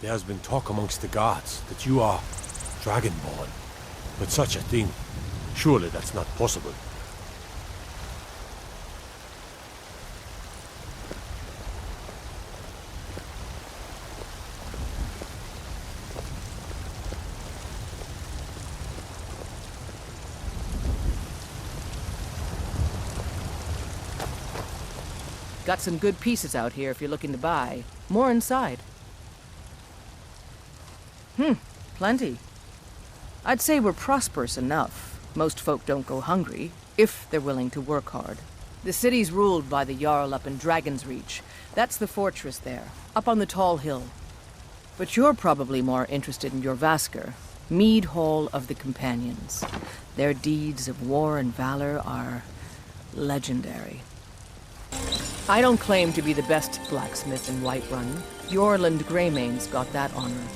There has been talk amongst the gods that you are dragonborn. But such a thing, surely that's not possible. Got some good pieces out here if you're looking to buy. More inside. Plenty. I'd say we're prosperous enough. Most folk don't go hungry, if they're willing to work hard. The city's ruled by the Jarl up in Dragon's Reach. That's the fortress there, up on the tall hill. But you're probably more interested in your Vasker, Mead Hall of the Companions. Their deeds of war and valor are legendary. I don't claim to be the best blacksmith in Whiterun. Yorland Greymane's got that honor.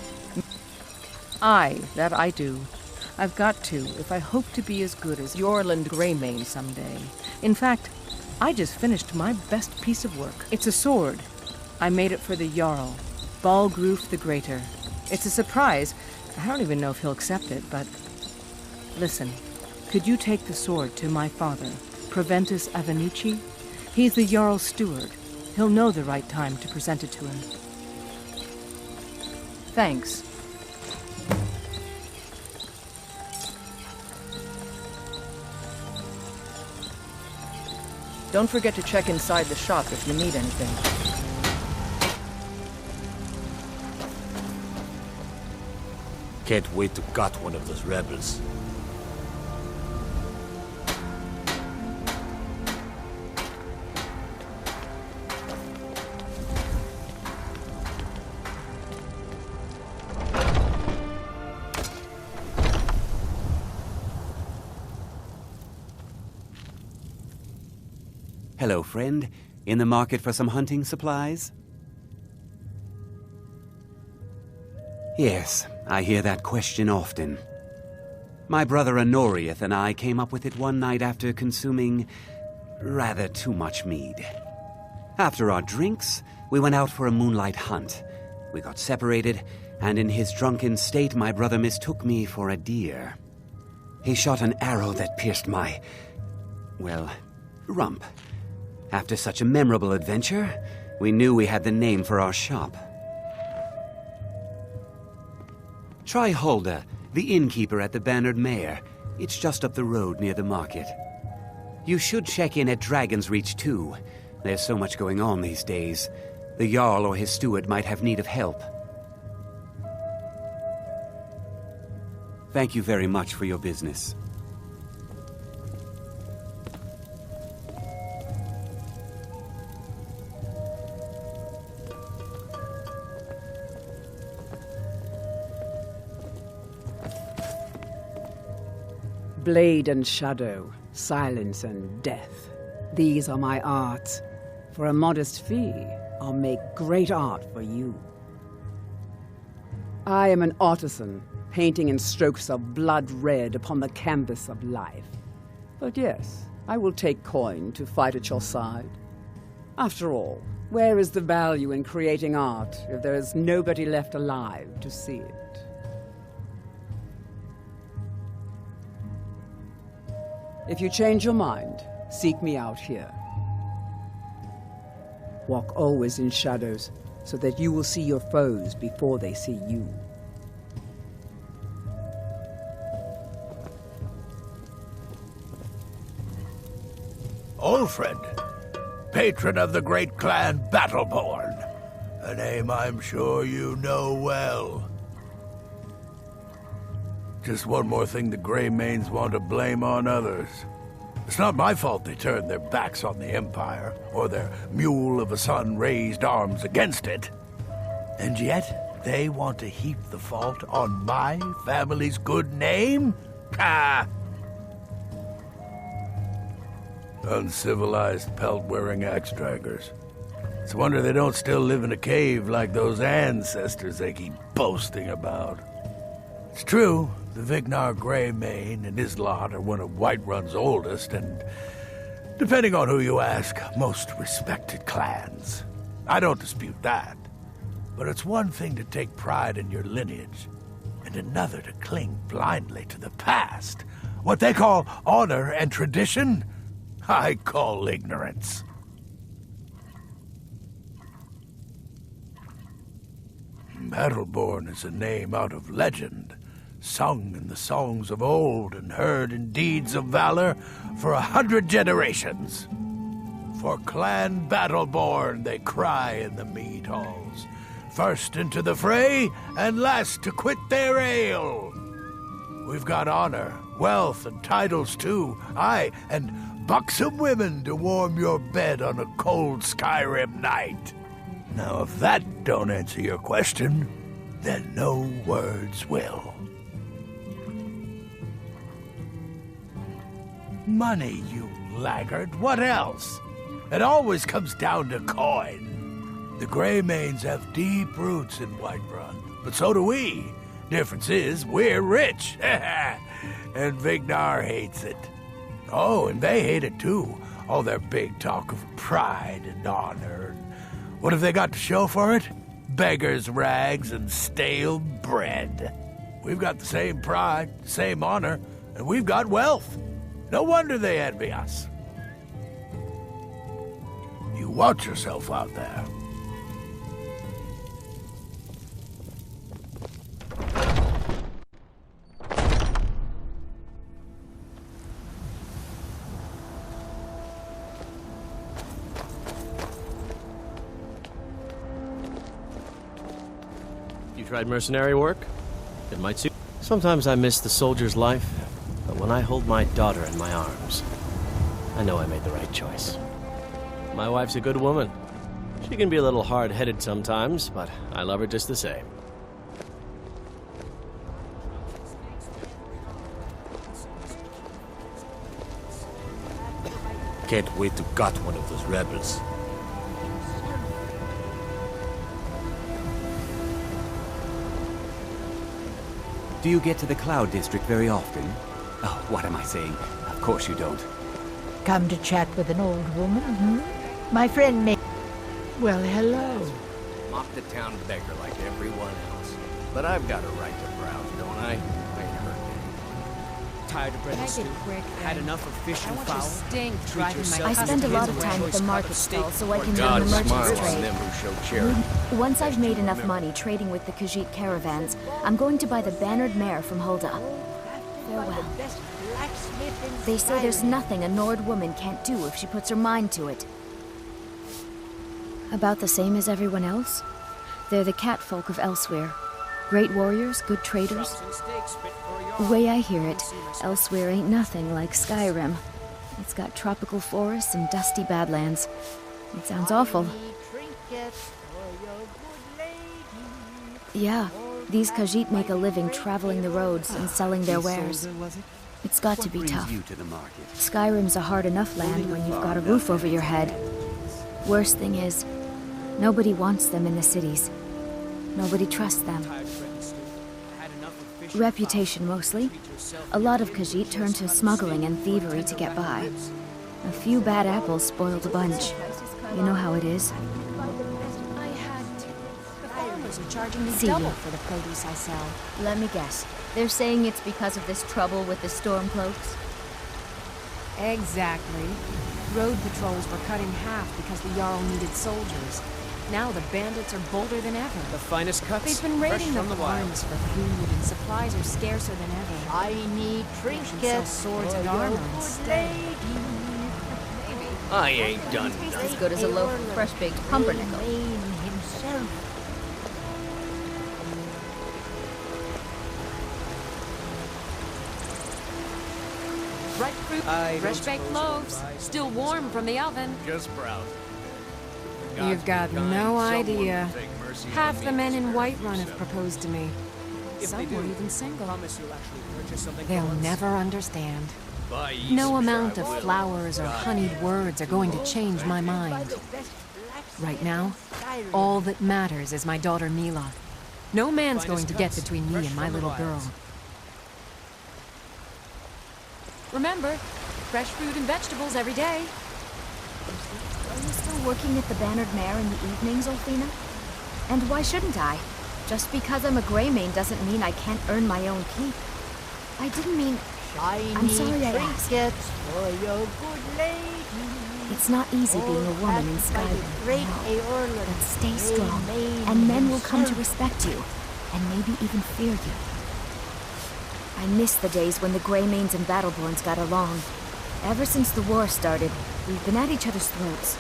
That I do. I've got to, if I hope to be as good as Yorland Greymane someday. In fact, I just finished my best piece of work. It's a sword. I made it for the Jarl, Balgruf the Greater. It's a surprise. I don't even know if he'll accept it, but... Listen, could you take the sword to my father, Proventus Avenucci? He's the Jarl's steward. He'll know the right time to present it to him. Thanks. Don't forget to check inside the shop if you need anything. Can't wait to gut one of those rebels. Hello, friend. In the market for some hunting supplies? Yes, I hear that question often. My brother Honorius and I came up with it one night after consuming rather too much mead. After our drinks, we went out for a moonlight hunt. We got separated, and in his drunken state, my brother mistook me for a deer. He shot an arrow that pierced my, well, rump. After such a memorable adventure, we knew we had the name for our shop. Try Hulda, the innkeeper at the Bannered Mare. It's just up the road near the market. You should check in at Dragon's Reach too. There's so much going on these days. The Jarl or his steward might have need of help. Thank you very much for your business. Blade and shadow, silence and death. These are my arts. For a modest fee, I'll make great art for you. I am an artisan, painting in strokes of blood red upon the canvas of life. But yes, I will take coin to fight at your side. After all, where is the value in creating art if there is nobody left alive to see it? If you change your mind, seek me out here. Walk always in shadows, so that you will see your foes before they see you. Old friend, patron of the great clan Battleborn, a name I'm sure you know well. Just one more thing the Greymanes want to blame on others. It's not my fault they turned their backs on the Empire, or their mule of a son raised arms against it. And yet, they want to heap the fault on my family's good name? Ah! Uncivilized pelt-wearing axe-draggers. It's a wonder they don't still live in a cave like those ancestors they keep boasting about. It's true, the Vignar Greymane and his lot are one of Whiterun's oldest and, depending on who you ask, most respected clans. I don't dispute that. But it's one thing to take pride in your lineage, and another to cling blindly to the past. What they call honor and tradition, I call ignorance. Battleborn is a name out of legend, sung in the songs of old and heard in deeds of valor for 100 generations. For Clan Battleborn they cry in the mead halls, first into the fray and last to quit their ale. We've got honor, wealth, and titles too, aye, and buxom women to warm your bed on a cold Skyrim night. Now, if that don't answer your question, then no words will. Money, you laggard. What else? It always comes down to coin. The Greymanes have deep roots in Whiterun, but so do we. Difference is, we're rich. And Vignar hates it. Oh, and they hate it too. All their big talk of pride and honor. What have they got to show for it? Beggars' rags and stale bread. We've got the same pride, same honor, and we've got wealth. No wonder they envy us. You watch yourself out there. Tried mercenary work? It might suit. Sometimes I miss the soldier's life, but when I hold my daughter in my arms, I know I made the right choice. My wife's a good woman. She can be a little hard-headed sometimes, but I love her just the same. Can't wait to gut one of those rebels. Do you get to the Cloud District very often? Oh, what am I saying? Of course you don't. Come to chat with an old woman, My friend may... Well, hello. Mock the town beggar like everyone else. But I've got a right to browse, don't I? I ain't hurt me. Tired of bread and stew? Had enough of fish and fowl? I spend a lot of time at the market stall so I can learn God the merchant's smiles on trade. them who show charity. Once I've made enough money trading with the Khajiit caravans, I'm going to buy the bannered mare from Hulda. Farewell. They say there's nothing a Nord woman can't do if she puts her mind to it. About the same as everyone else? They're the catfolk of Elsewhere. Great warriors, good traders. The way I hear it, Elsewhere ain't nothing like Skyrim. It's got tropical forests and dusty badlands. It sounds awful. Yeah, these Khajiit make a living traveling the roads and selling their wares. It's got to be tough. Skyrim's a hard enough land when you've got a roof over your head. Worst thing is, nobody wants them in the cities. Nobody trusts them. Reputation, mostly. A lot of Khajiit turn to smuggling and thievery to get by. A few bad apples spoiled a bunch. You know how it is. Charging me See double you. for the produce I sell. Let me guess. They're saying it's because of this trouble with the Stormcloaks? Exactly. Road patrols were cut in half because the Jarl needed soldiers. Now the bandits are bolder than ever. The finest cuts, They've been fresh raiding the from the wild. farms for food, and supplies are scarcer than ever. I need They should sell trinkets swords for and your armor good instead. lady. I ain't done Tastes as good as a loaf of fresh-baked pumpernickel. Wayne himself. Ripe fruit, fresh baked loaves, still warm from the oven. Just browse. You've got no idea. Half the men in Whiterun have proposed to me. Some were even single. They'll never understand. No amount of flowers or honeyed words are going to change my mind. Right now, all that matters is my daughter Mila. No man's going to get between me and my little girl. Remember, fresh fruit and vegetables every day. Are you still working at the Bannered Mare in the evenings, Olfina? And why shouldn't I? Just because I'm a Greymane doesn't mean I can't earn my own keep. I didn't mean... I'm sorry I asked. For your good lady. It's not easy being a woman in Skyrim. No. But stay strong, and men will come to respect you, and maybe even fear you. I miss the days when the Greymanes and Battleborns got along. Ever since the war started, we've been at each other's throats.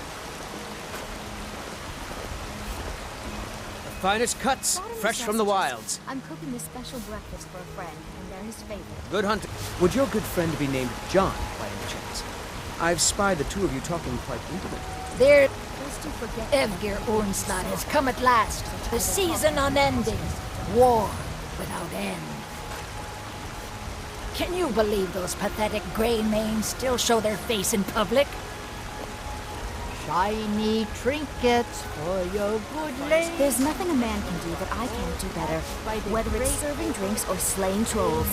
Finest cuts, fresh from the wilds. I'm cooking a special breakfast for a friend, and they're his favorite. Good hunting. Would your good friend be named John, by any chance? I've spied the two of you talking quite intimate. There, Evgir Ornslot has come at last. The season unending. War without end. Can you believe those pathetic Greymanes still show their face in public? Shiny trinkets for your good lady. There's nothing a man can do that I can't do better, whether it's serving drinks or slaying trolls.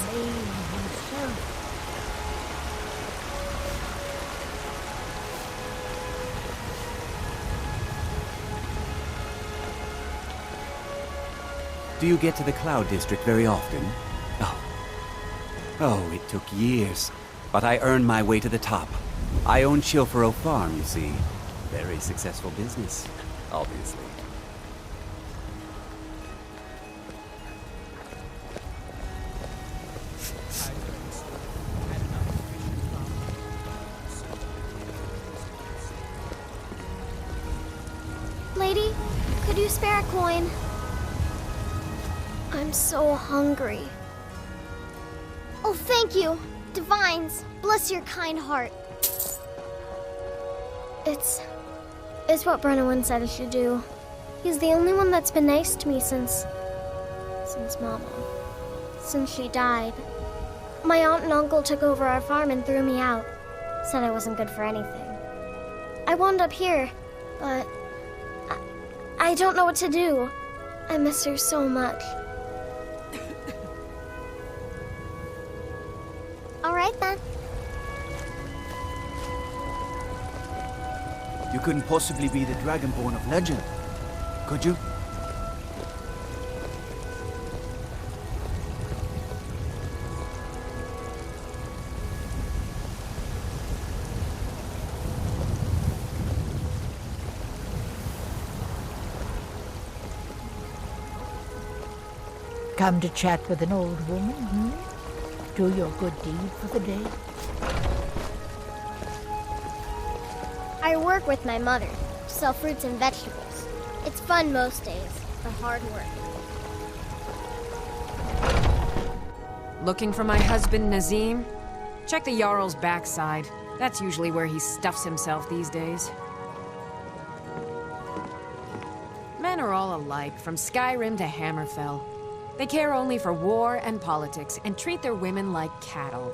Do you get to the Cloud District very often? Oh, it took years. But I earned my way to the top. I own C.R.M.O Farm, you see. Very successful business, obviously. Lady, could you spare a coin? I'm so hungry. Oh, thank you. Divines, bless your kind heart. It's what Brennan said I should do. He's the only one that's been nice to me since Mama. Since she died. My aunt and uncle took over our farm and threw me out. Said I wasn't good for anything. I wound up here, but I don't know what to do. I miss her so much. All right, then. You couldn't possibly be the Dragonborn of legend, could you? Come to chat with an old woman, Do your good deed for the day. I work with my mother, sell fruits and vegetables. It's fun most days, but hard work. Looking for my husband, Nazim? Check the Jarl's backside. That's usually where he stuffs himself these days. Men are all alike, from Skyrim to Hammerfell. They care only for war and politics, and treat their women like cattle.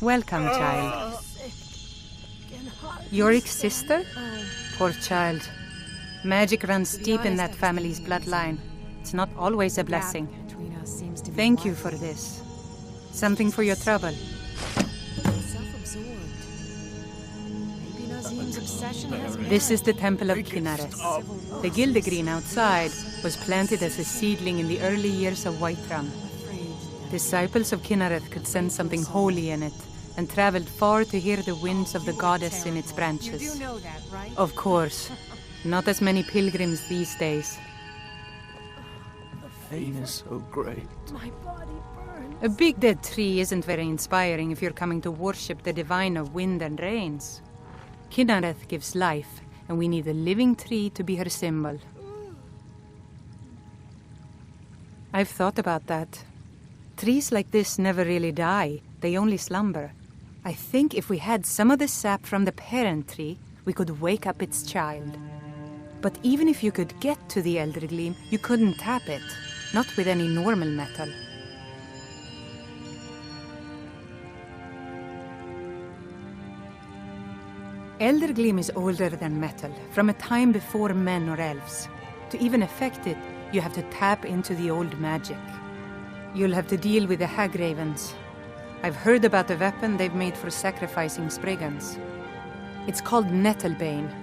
Welcome, child. Yorick's sister? Poor child. Magic runs deep in that family's bloodline. It's not always a blessing. Thank you for this. Something for your trouble. This is the Temple of Kinnareth. The Gildegreen outside was planted as a seedling in the early years of Whiterun. Disciples of Kinnareth could sense something holy in it, and traveled far to hear the winds of the goddess in its branches. Of course, not as many pilgrims these days. The pain is so great. My body burns. A big dead tree isn't very inspiring if you're coming to worship the divine of wind and rains. Kinnareth gives life, and we need a living tree to be her symbol. I've thought about that. Trees like this never really die, they only slumber. I think if we had some of the sap from the parent tree, we could wake up its child. But even if you could get to the Elder Gleam, you couldn't tap it, not with any normal metal. Elder Gleam is older than metal, from a time before men or elves. To even affect it, You have to tap into the old magic. You'll have to deal with the Hag Ravens. I've heard about the weapon they've made for sacrificing Spriggans. It's called Nettlebane.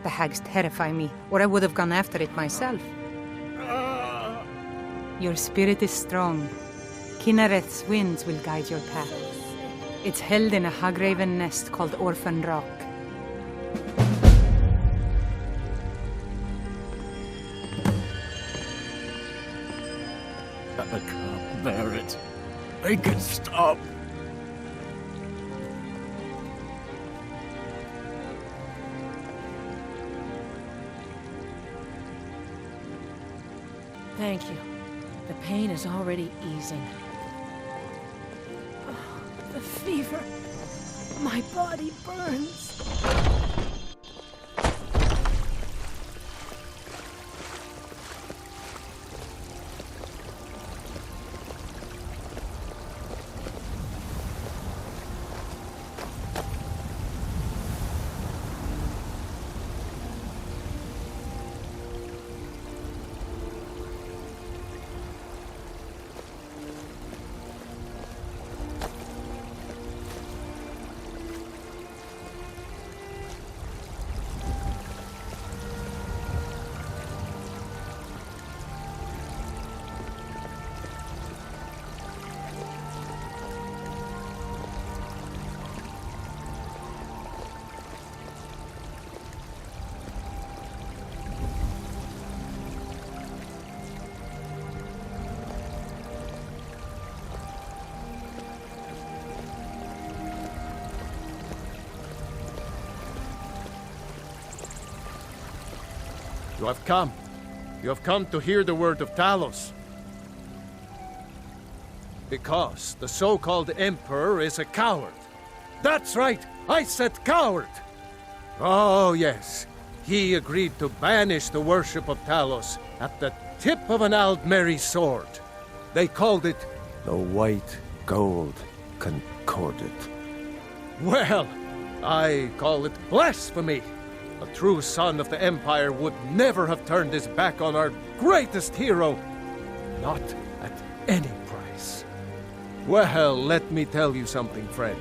The hags terrify me, or I would have gone after it myself. Your spirit is strong. Kinnereth's winds will guide your path. It's held in a Hagraven nest called Orphan Rock. I can't bear it. Make it stop. Thank you. The pain is already easing. Oh, the fever. My body burns. You have come. You have come to hear the word of Talos. Because the so-called Emperor is a coward. That's right, I said coward! Oh yes, he agreed to banish the worship of Talos at the tip of an Aldmeri sword. They called it the White Gold Concordat. Well, I call it blasphemy. A true son of the Empire would never have turned his back on our greatest hero. Not at any price. Well, let me tell you something, friend.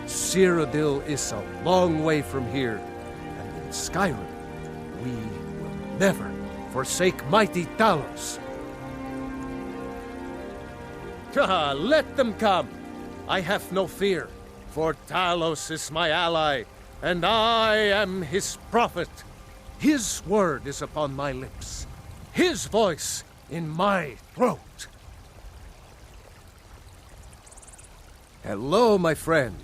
Cyrodiil is a long way from here, and in Skyrim, we will never forsake mighty Talos. Let them come. I have no fear, for Talos is my ally, and I am his prophet. His word is upon my lips, his voice in my throat. Hello, my friend.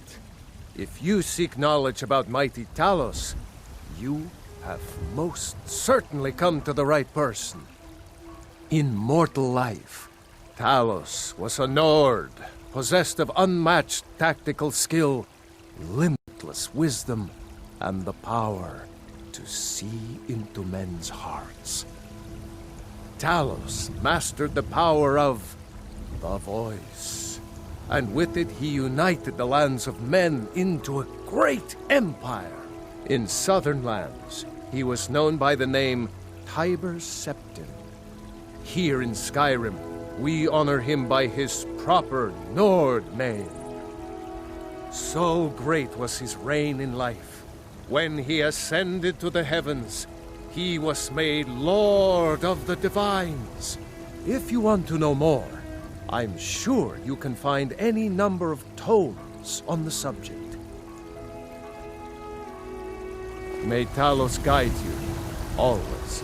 If you seek knowledge about mighty Talos, you have most certainly come to the right person. In mortal life, Talos was a Nord, possessed of unmatched tactical skill, limitless wisdom, and the power to see into men's hearts. Talos mastered the power of the voice, and with it he united the lands of men into a great empire. In southern lands, he was known by the name Tiber Septim. Here in Skyrim, we honor him by his proper Nord name. So great was his reign in life. When he ascended to the heavens, he was made Lord of the Divines. If you want to know more, I'm sure you can find any number of tomes on the subject. May Talos guide you, always.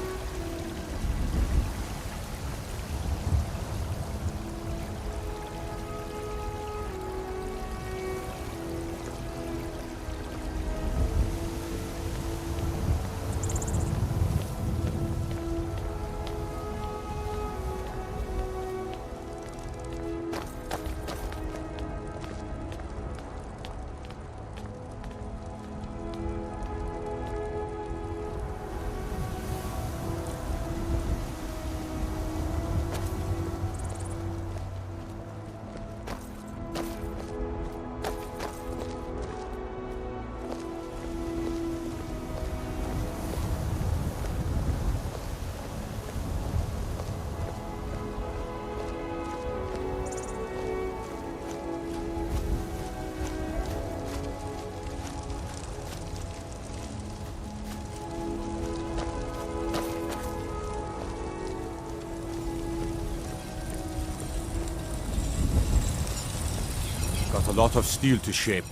got a lot of steel to shape.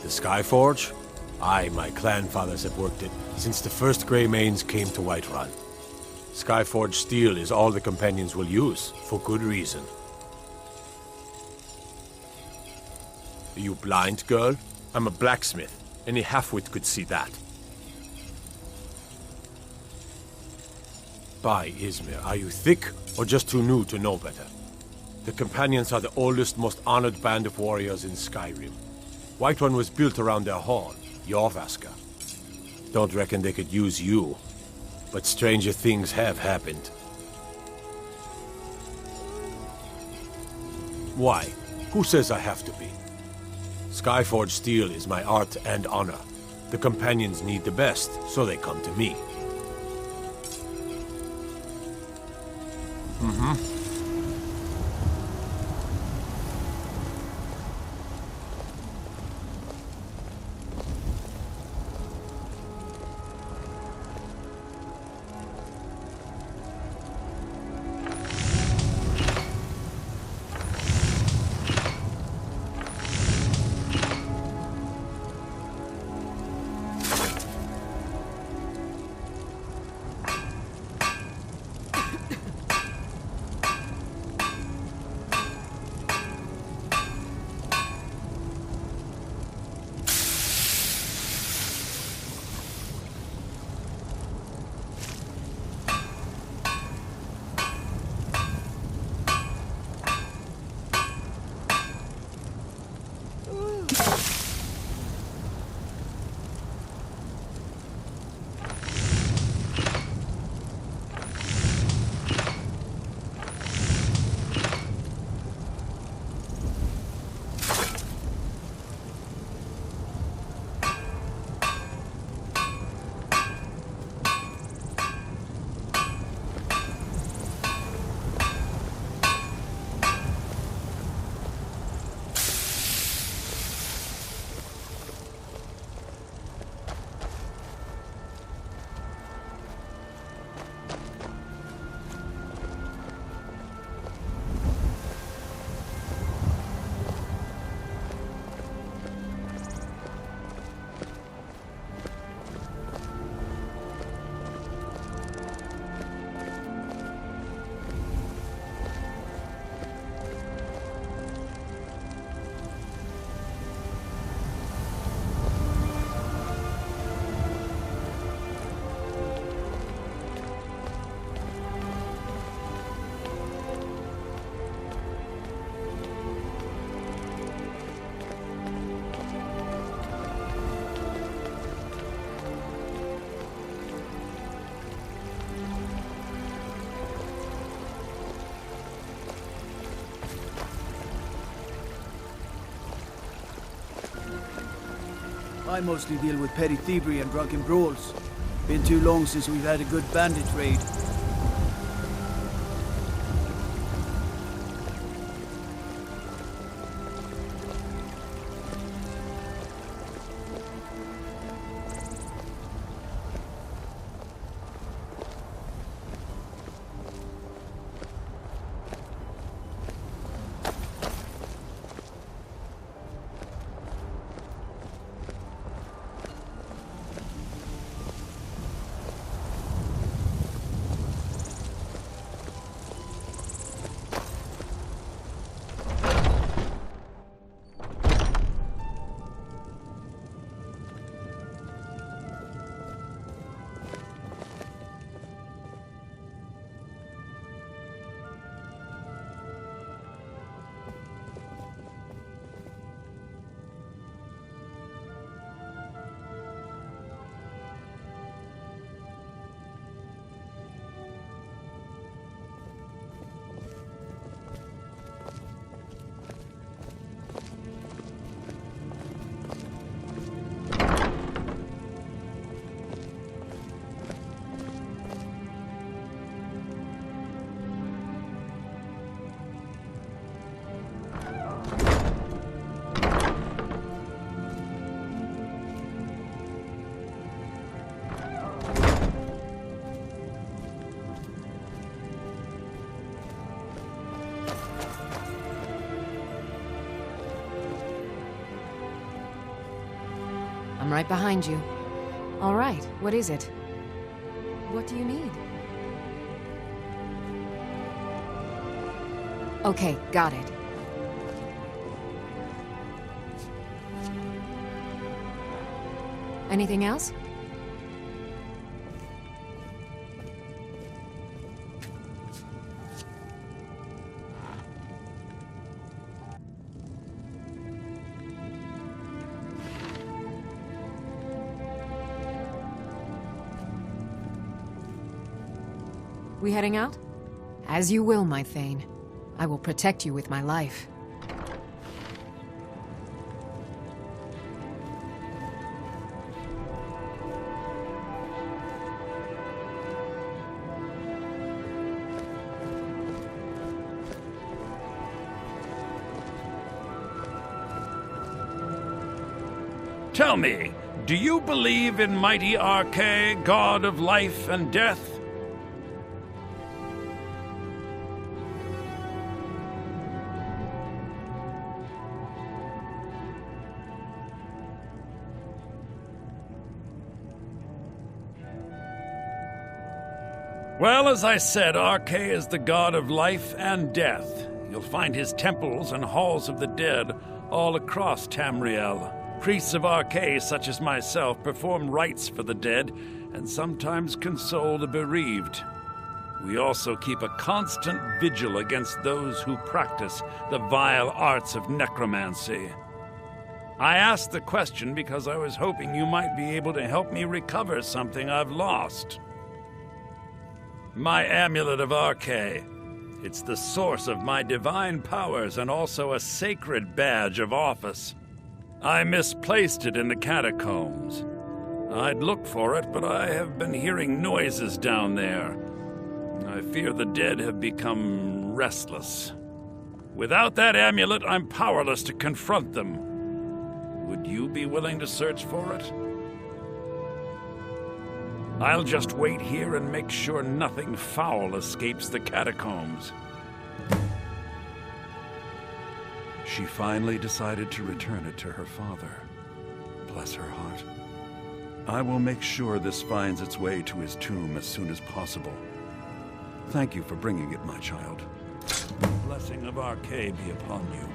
The Skyforge? Aye, my clan fathers have worked it since the first Grey Manes came to Whiterun. Skyforge steel is all the companions will use, for good reason. Are you blind, girl? I'm a blacksmith. Any halfwit could see that. By Izmir, are you thick, or just too new to know better? The companions are the oldest, most honored band of warriors in Skyrim. Whiterun was built around their horn, Jorvaska. Don't reckon they could use you, but stranger things have happened. Why? Who says I have to be? Skyforge steel is my art and honor. The companions need the best, so they come to me. I mostly deal with petty thievery and drunken brawls. Been too long since we've had a good bandit raid. I'm right behind you. All right, what is it? What do you need? Okay, got it. Anything else? We heading out? As you will, my Thane. I will protect you with my life. Tell me, do you believe in mighty R.K., god of life and death? Well, as I said, R.K. is the god of life and death. You'll find his temples and halls of the dead all across Tamriel. Priests of R.K., such as myself, perform rites for the dead and sometimes console the bereaved. We also keep a constant vigil against those who practice the vile arts of necromancy. I asked the question because I was hoping you might be able to help me recover something I've lost. My amulet of R.K. It's the source of my divine powers and also a sacred badge of office. I misplaced it in the catacombs. I'd look for it, but I have been hearing noises down there. I fear the dead have become restless. Without that amulet, I'm powerless to confront them. Would you be willing to search for it? I'll just wait here and make sure nothing foul escapes the catacombs. She finally decided to return it to her father. Bless her heart. I will make sure this finds its way to his tomb as soon as possible. Thank you for bringing it, my child. The blessing of R.K. be upon you.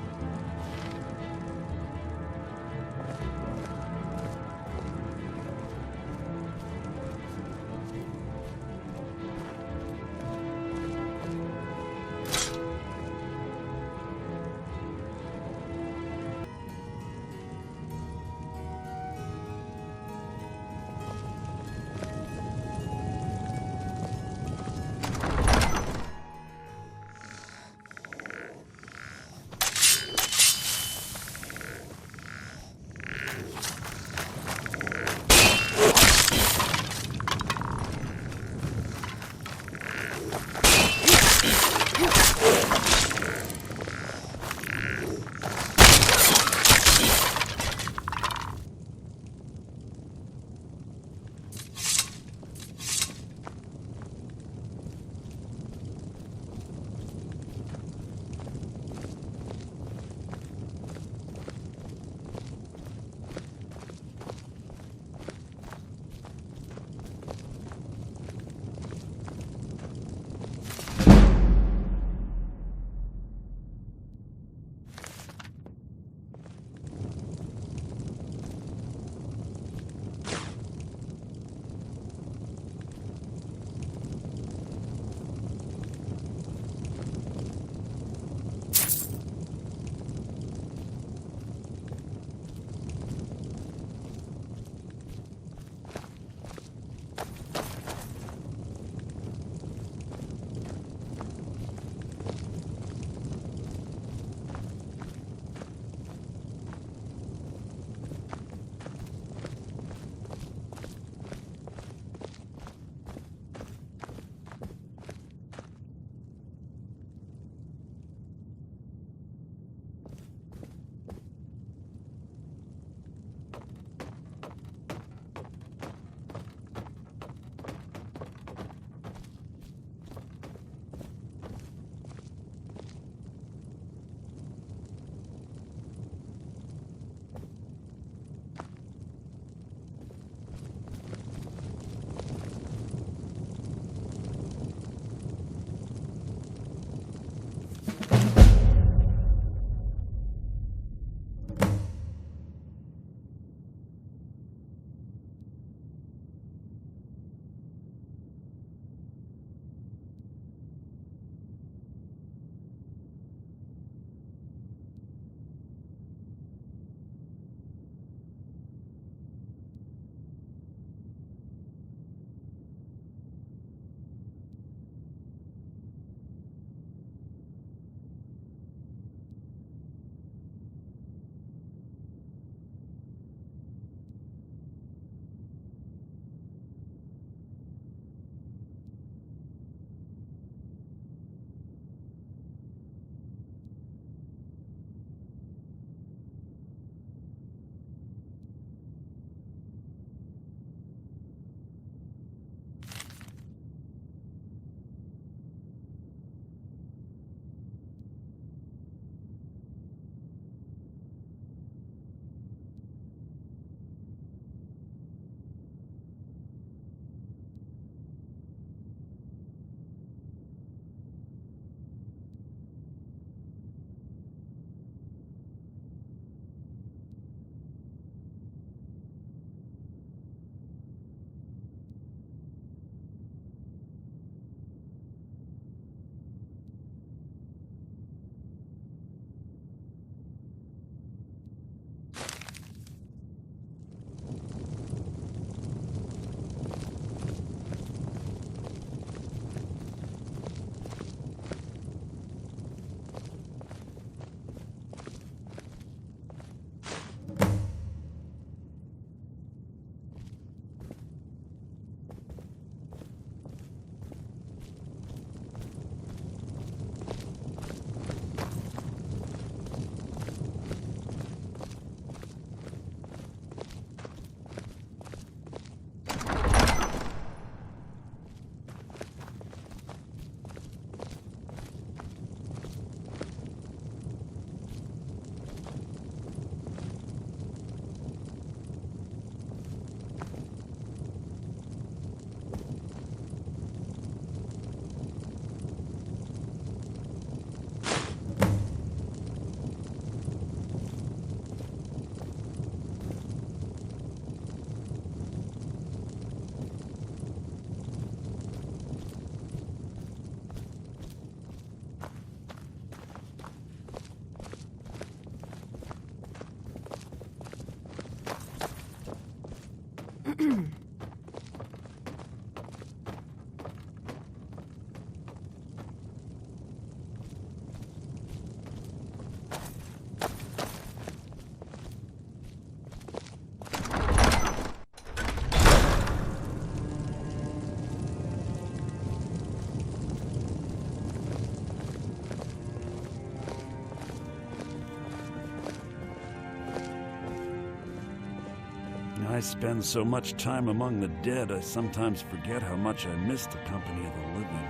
I spend so much time among the dead, I sometimes forget how much I miss the company of the living.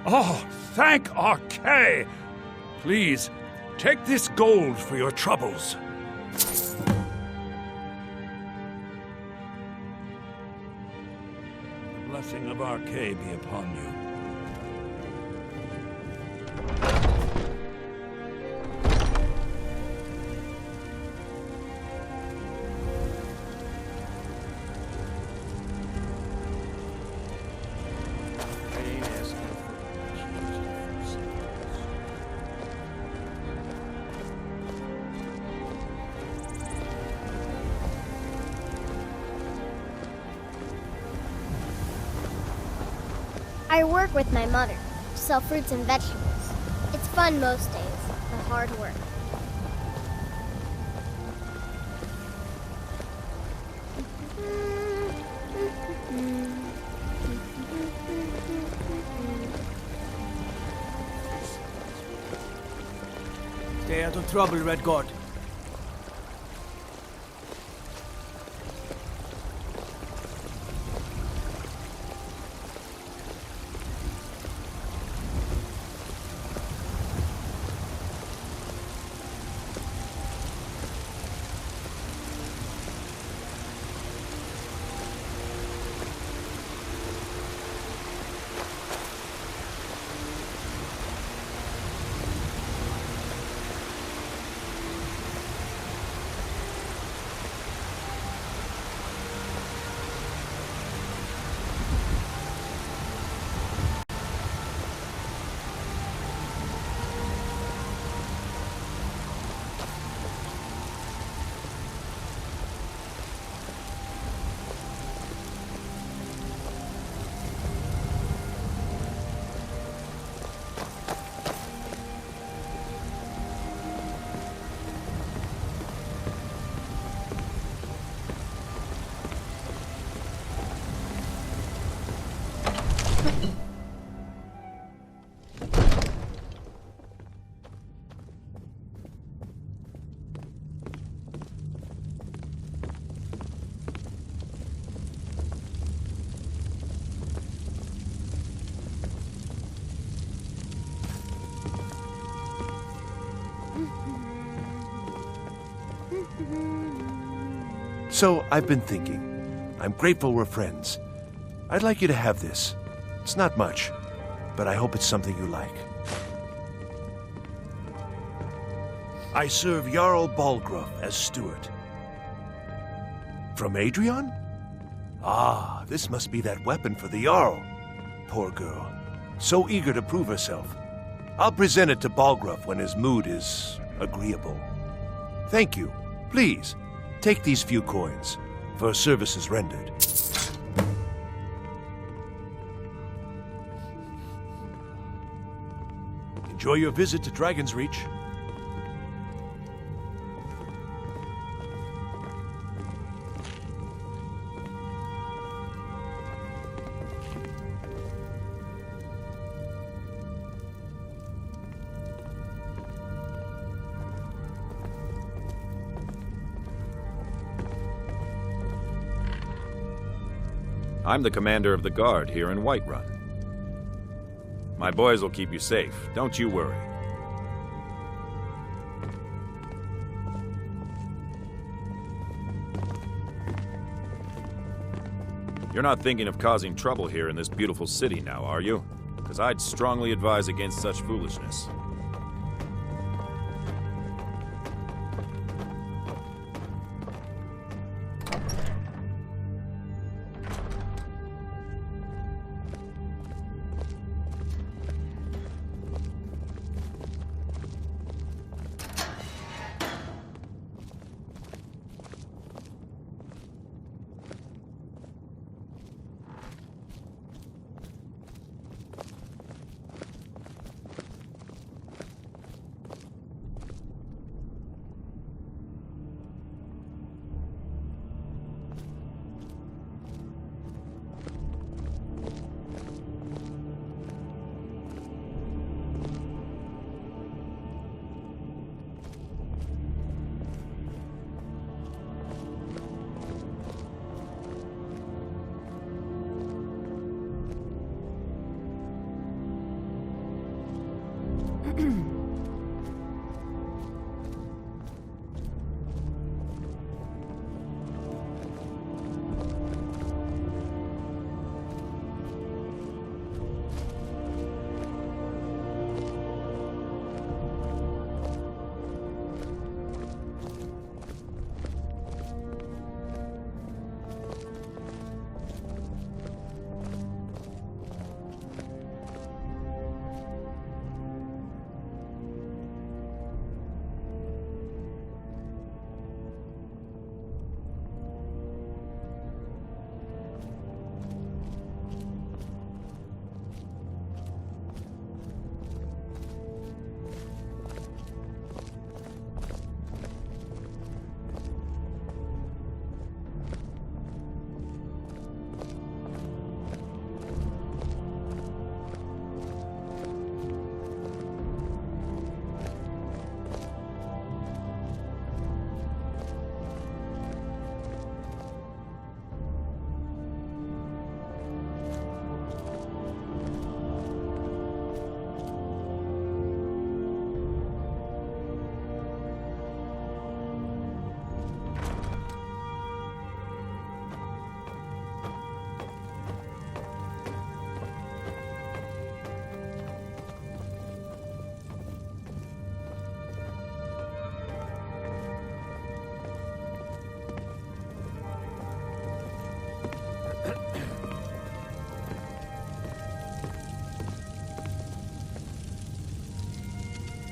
Oh, thank R.K. Please, take this gold for your troubles. The blessing of R.K. be upon you. I work with my mother to sell fruits and vegetables. It's fun most days, but hard work. Stay out of trouble, Red Guard. So, I've been thinking. I'm grateful we're friends. I'd like you to have this. It's not much, but I hope it's something you like. I serve Jarl Balgruuf as steward. From Adrian? Ah, this must be that weapon for the Jarl. Poor girl. So eager to prove herself. I'll present it to Balgruuf when his mood is agreeable. Thank you. Please, take these few coins for services rendered. Enjoy your visit to Dragon's Reach. I'm the commander of the guard here in Whiterun. My boys will keep you safe, don't you worry. You're not thinking of causing trouble here in this beautiful city now, are you? Because I'd strongly advise against such foolishness.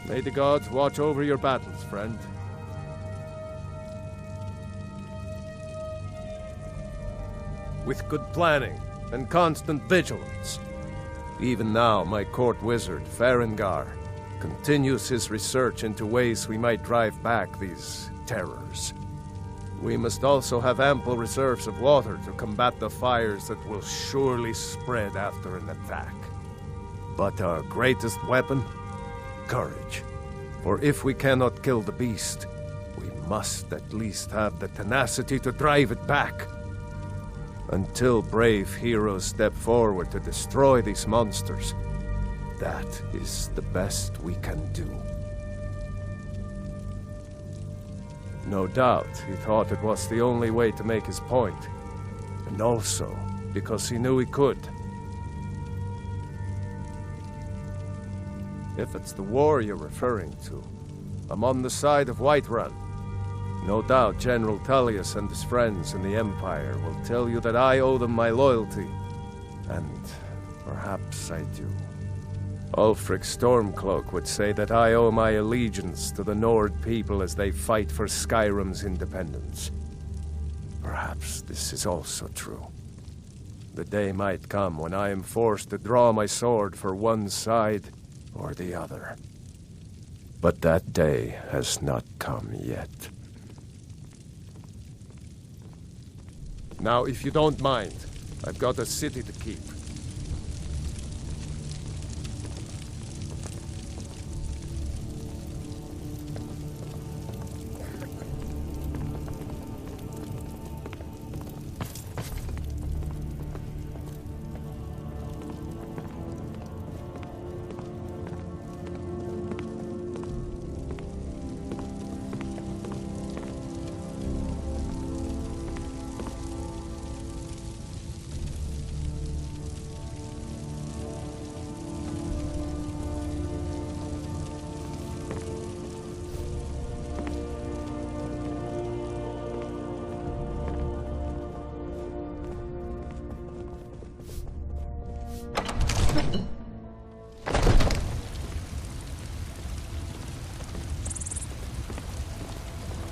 May the gods watch over your battles, friend. With good planning and constant vigilance. Even now, my court wizard, Farengar, continues his research into ways we might drive back these terrors. We must also have ample reserves of water to combat the fires that will surely spread after an attack. But our greatest weapon? Courage. For if we cannot kill the beast, we must at least have the tenacity to drive it back. Until brave heroes step forward to destroy these monsters, that is the best we can do. No doubt, he thought it was the only way to make his point. And also, because he knew he could. If it's the war you're referring to, I'm on the side of Whiterun. No doubt General Tullius and his friends in the Empire will tell you that I owe them my loyalty. And perhaps I do. Ulfric Stormcloak would say that I owe my allegiance to the Nord people as they fight for Skyrim's independence. Perhaps this is also true. The day might come when I am forced to draw my sword for one side or the other. But that day has not come yet. Now, if you don't mind, I've got a city to keep.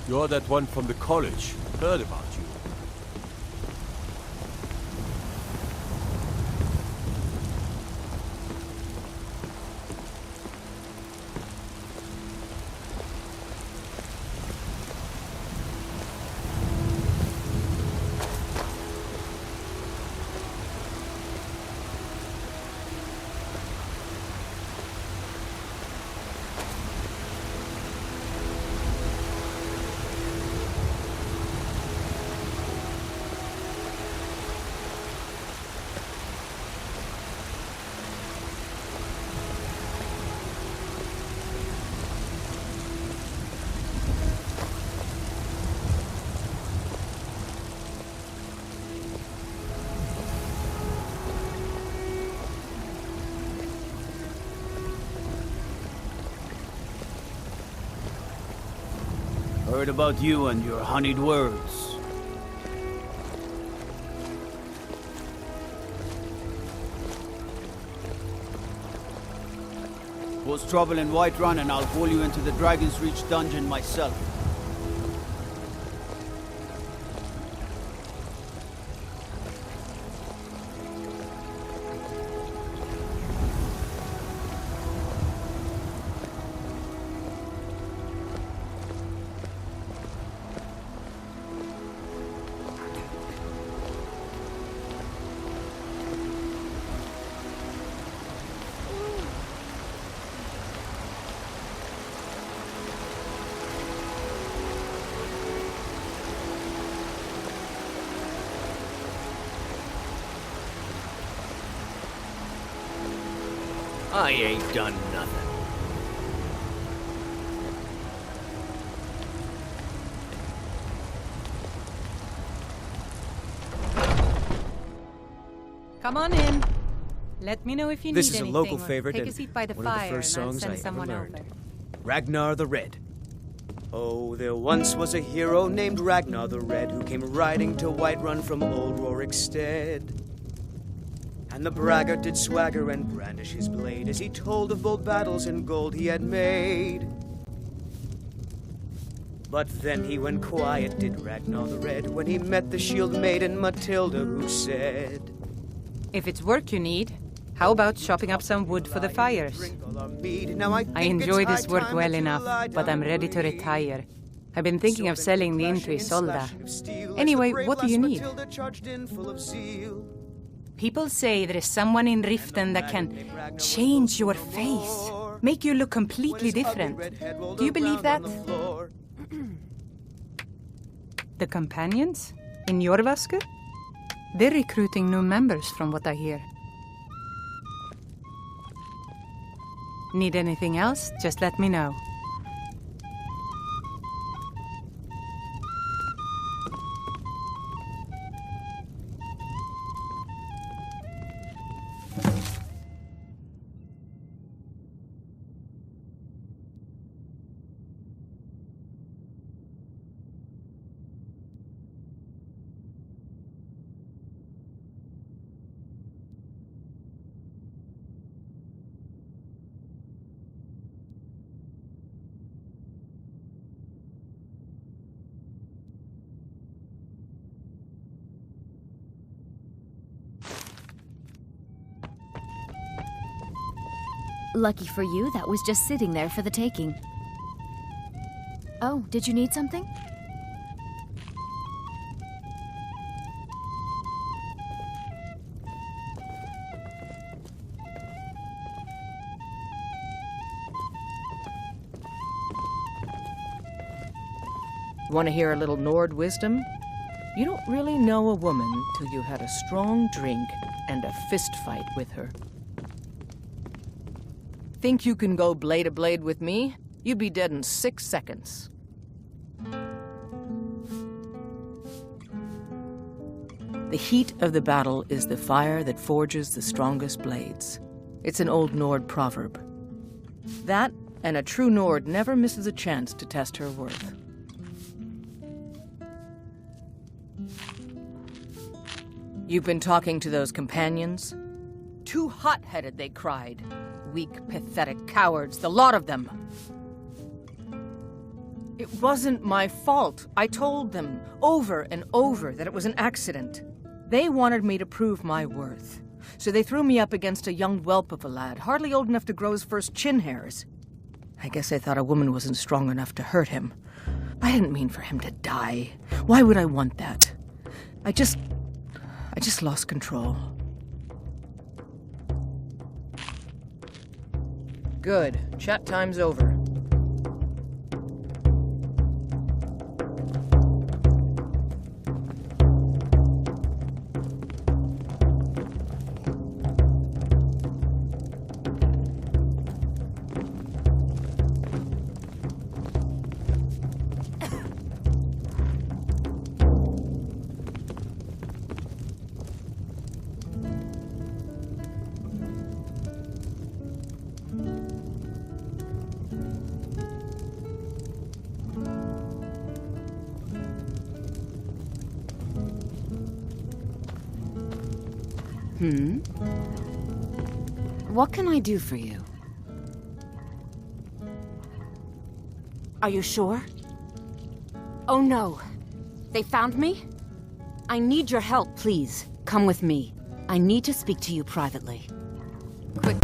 You're that one from the college. Heard about you. Heard about you and your honeyed words. Was trouble in Whiterun and I'll pull you into the Dragon's Reach dungeon myself. I ain't done nothing. Come on in. Let me know if you This need is a anything. local or favorite Take a and seat by the one of the fire, first and I'll songs send I ever someone learned. over. Ragnar the Red. Oh, there once was a hero named Ragnar the Red who came riding to Whiterun from old Rorikstead. And the braggart did swagger and brandish his blade as he told of bold battles and gold he had made. But then he went quiet, did Ragnar the Red, when he met the shield maiden Matilda, who said, If it's work you need, how about chopping up some wood for the fires? I enjoy this work well enough, but I'm ready to retire. I've been thinking of selling the inn to Isolda. Anyway, what do you need? People say there is someone in Riften that can change your face, make you look completely different. Do you believe that? The companions? In Jorvasker? They're recruiting new members from what I hear. Need anything else? Just let me know. Lucky for you, that was just sitting there for the taking. Oh, did you need something? Want to hear a little Nord wisdom? You don't really know a woman till you had a strong drink and a fist fight with her. Think you can go blade to blade with me? You'd be dead in 6 seconds. The heat of the battle is the fire that forges the strongest blades. It's an old Nord proverb. That, and a true Nord never misses a chance to test her worth. You've been talking to those companions? Too hot-headed, they cried. Weak, pathetic cowards, the lot of them. It wasn't my fault. I told them over and over that it was an accident. They wanted me to prove my worth. So they threw me up against a young whelp of a lad, hardly old enough to grow his first chin hairs. I guess they thought a woman wasn't strong enough to hurt him. I didn't mean for him to die. Why would I want that? I just lost control. Good. Chat time's over. What can I do for you? Are you sure? Oh no. They found me? I need your help, please. Come with me. I need to speak to you privately. Quick.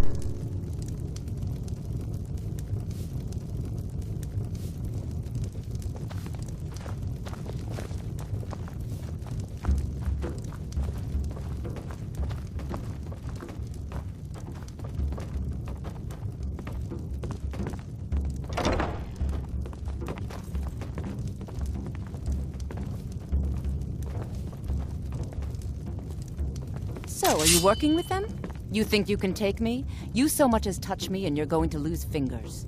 So, are you working with them? You think you can take me? You so much as touch me and you're going to lose fingers.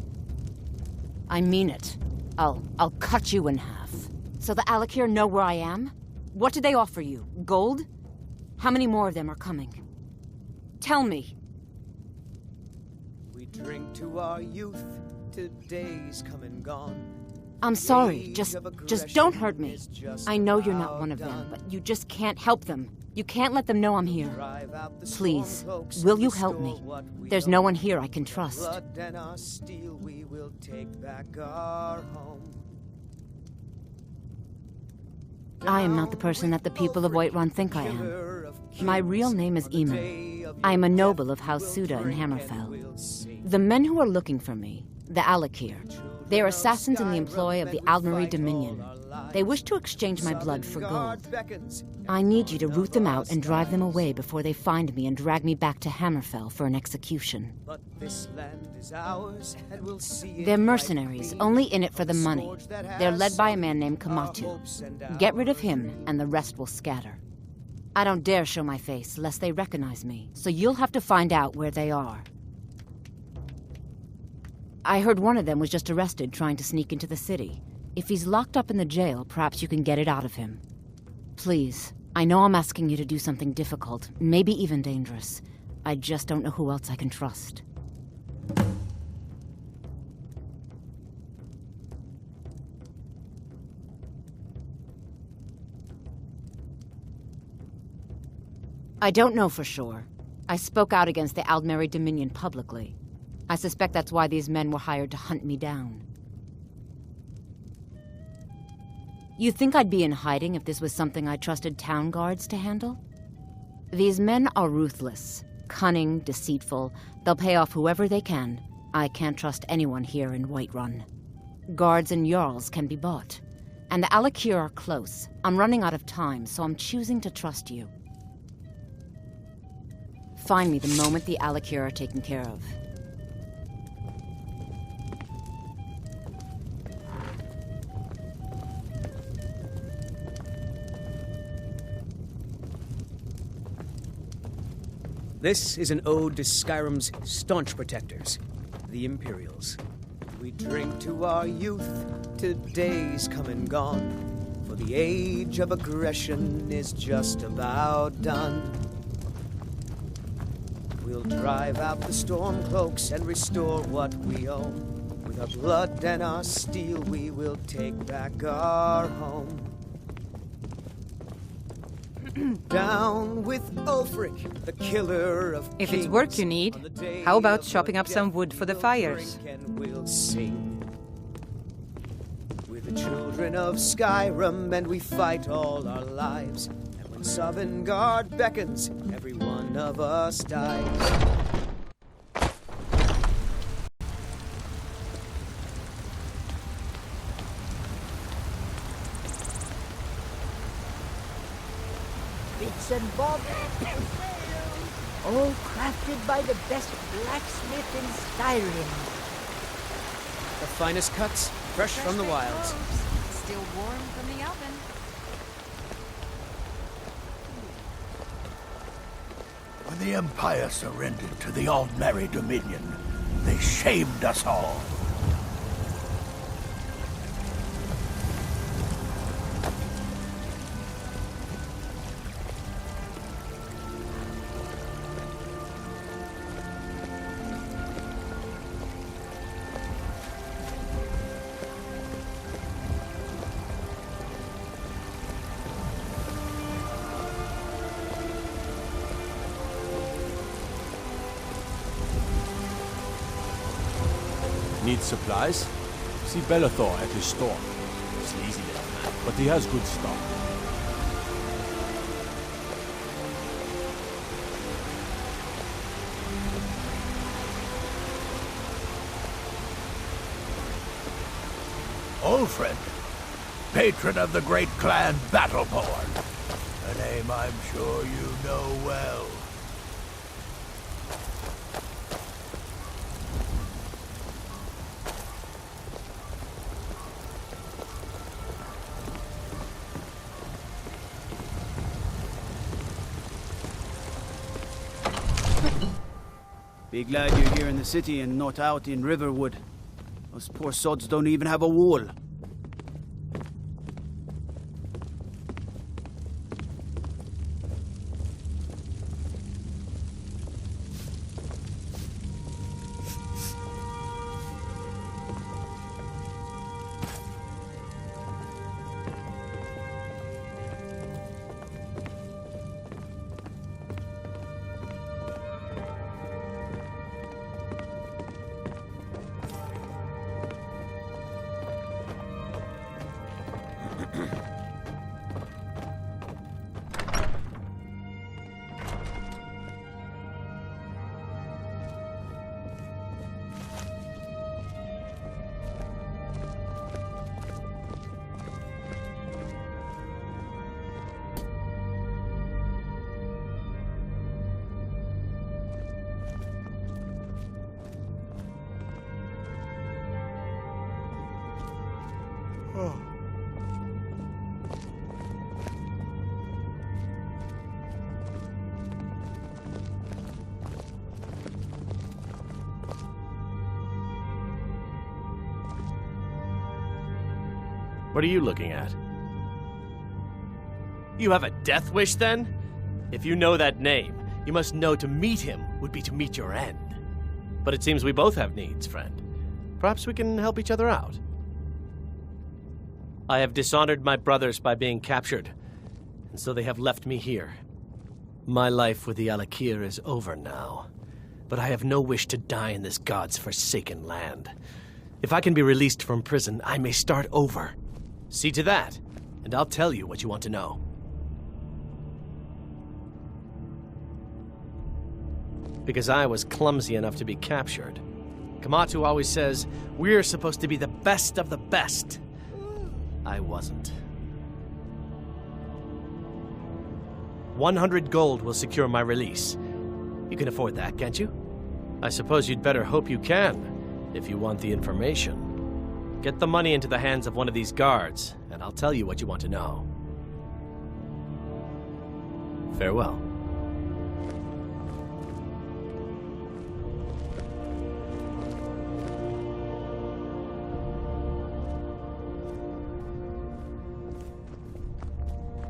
I mean it. I'll cut you in half. So the Alakir know where I am? What did they offer you? Gold? How many more of them are coming? Tell me. We drink to our youth, to days come and gone. I'm sorry. Just don't hurt me. I know you're not one of them, but you just can't help them. You can't let them know I'm here. Please, will you help me? There's no one here I can trust. I am not the person that the people of Whiterun think I am. My real name is Eamon. I am a noble of House Suda in Hammerfell. The men who are looking for me, the Alakir, they are assassins in the employ of the Aldmeri Dominion. They wish to exchange my blood for gold. I need you to root them out and drive them away before they find me and drag me back to Hammerfell for an execution. They're mercenaries, only in it for the money. They're led by a man named Kamatu. Get rid of him, and the rest will scatter. I don't dare show my face, lest they recognize me, so you'll have to find out where they are. I heard one of them was just arrested trying to sneak into the city. If he's locked up in the jail, perhaps you can get it out of him. Please, I know I'm asking you to do something difficult, maybe even dangerous. I just don't know who else I can trust. I don't know for sure. I spoke out against the Aldmeri Dominion publicly. I suspect that's why these men were hired to hunt me down. You think I'd be in hiding if this was something I trusted town guards to handle? These men are ruthless, cunning, deceitful. They'll pay off whoever they can. I can't trust anyone here in Whiterun. Guards and Jarls can be bought. And the Alakir are close. I'm running out of time, so I'm choosing to trust you. Find me the moment the Alakir are taken care of. This is an ode to Skyrim's staunch protectors, the Imperials. We drink to our youth, to days come and gone, for the age of aggression is just about done. We'll drive out the Stormcloaks and restore what we own. With our blood and our steel, we will take back our home. Down with Ulfric, the killer of If kings. it's work you need, how about chopping up some wood for the fires? We'll sing. We're the children of Skyrim, and we fight all our lives. And when Sovngarde beckons, every one of us dies. Bits and bobs, all crafted by the best blacksmith in Skyrim. The finest cuts, fresh from the wilds. Still warm from the oven. When the Empire surrendered to the Aldmeri Dominion, they shamed us all. Need supplies? See Bellathor at his store. Sleazy little man, but he has good stock. Ulfric, patron of the great clan Battleborn. A name I'm sure you know well. Be glad you're here in the city and not out in Riverwood. Those poor sods don't even have a wall. What are you looking at? You have a death wish, then? If you know that name, you must know to meet him would be to meet your end. But it seems we both have needs, friend. Perhaps we can help each other out. I have dishonored my brothers by being captured, and so they have left me here. My life with the Alakir is over now, but I have no wish to die in this god's forsaken land. If I can be released from prison, I may start over. See to that, and I'll tell you what you want to know. Because I was clumsy enough to be captured. C.R.M.O always says, we're supposed to be the best of the best. I wasn't. 100 gold will secure my release. You can afford that, can't you? I suppose you'd better hope you can, if you want the information. Get the money into the hands of one of these guards, and I'll tell you what you want to know. Farewell.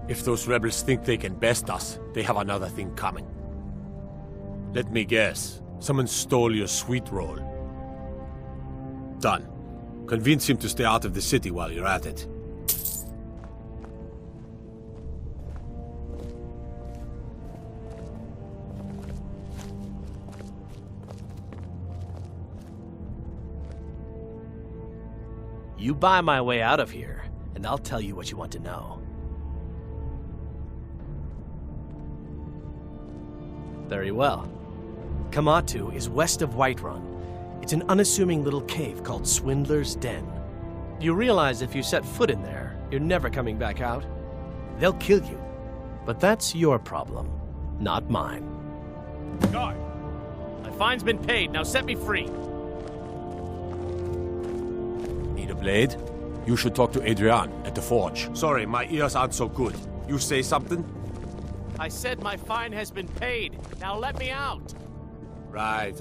If those rebels think they can best us, they have another thing coming. Let me guess. Someone stole your sweet roll. Done. Convince him to stay out of the city while you're at it. You buy my way out of here, and I'll tell you what you want to know. Very well. C.R.M.O is west of Whiterun. It's an unassuming little cave called Swindler's Den. You realize if you set foot in there, you're never coming back out? They'll kill you. But that's your problem, not mine. Guard! My fine's been paid, now set me free! Need a blade? You should talk to Adrian at the forge. Sorry, my ears aren't so good. You say something? I said my fine has been paid. Now let me out! Right.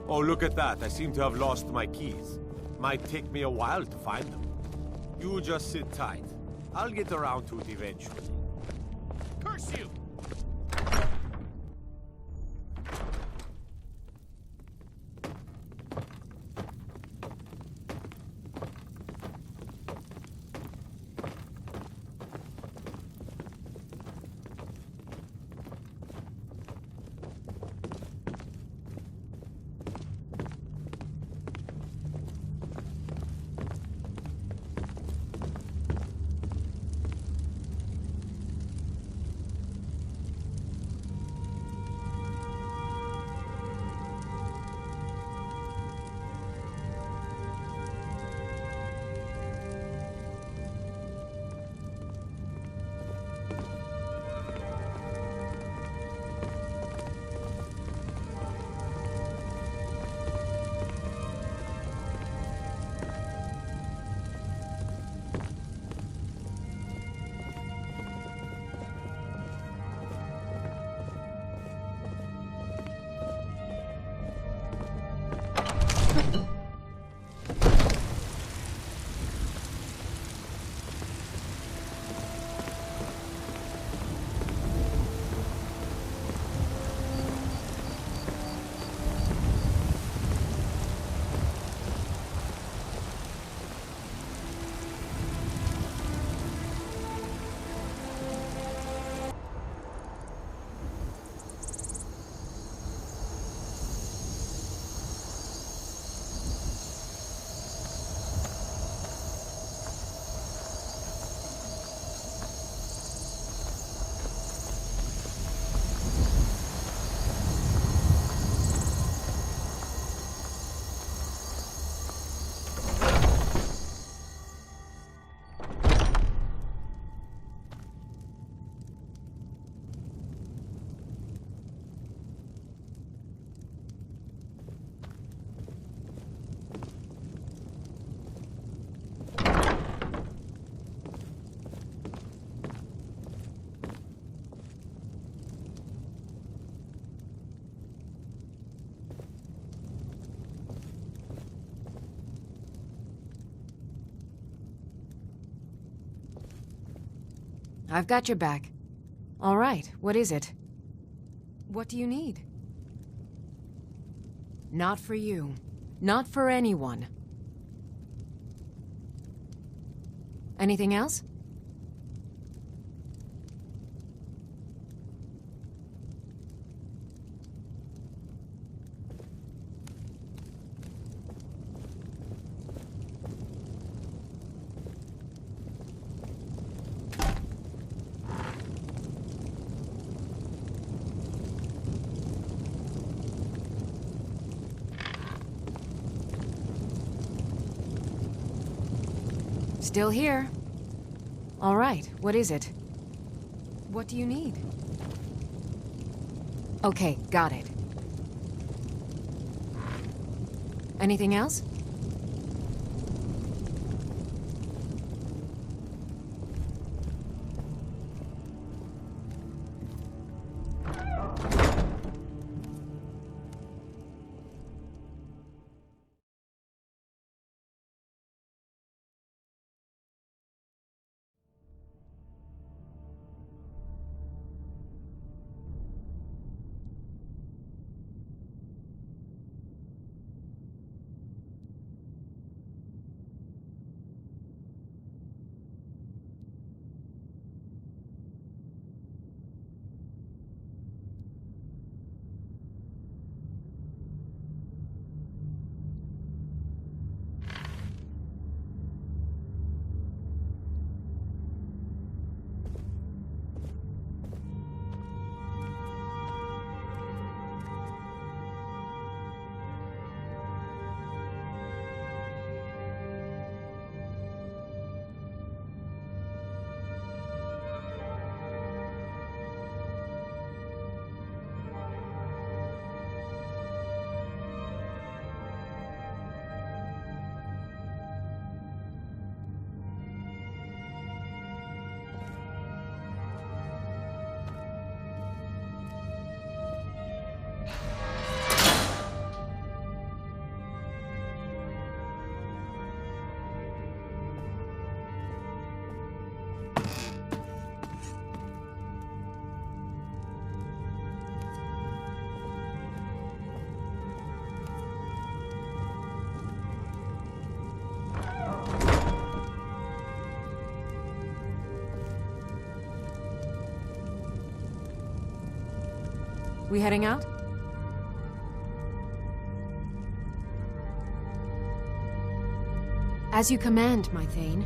Oh, look at that. I seem to have lost my keys. Might take me a while to find them. You just sit tight. I'll get around to it eventually. Curse you! I've got your back. All right, what is it? What do you need? Not for you. Not for anyone. Anything else? Still here. All right, what is it? What do you need? Okay, got it. Anything else? We heading out? As you command, my Thane.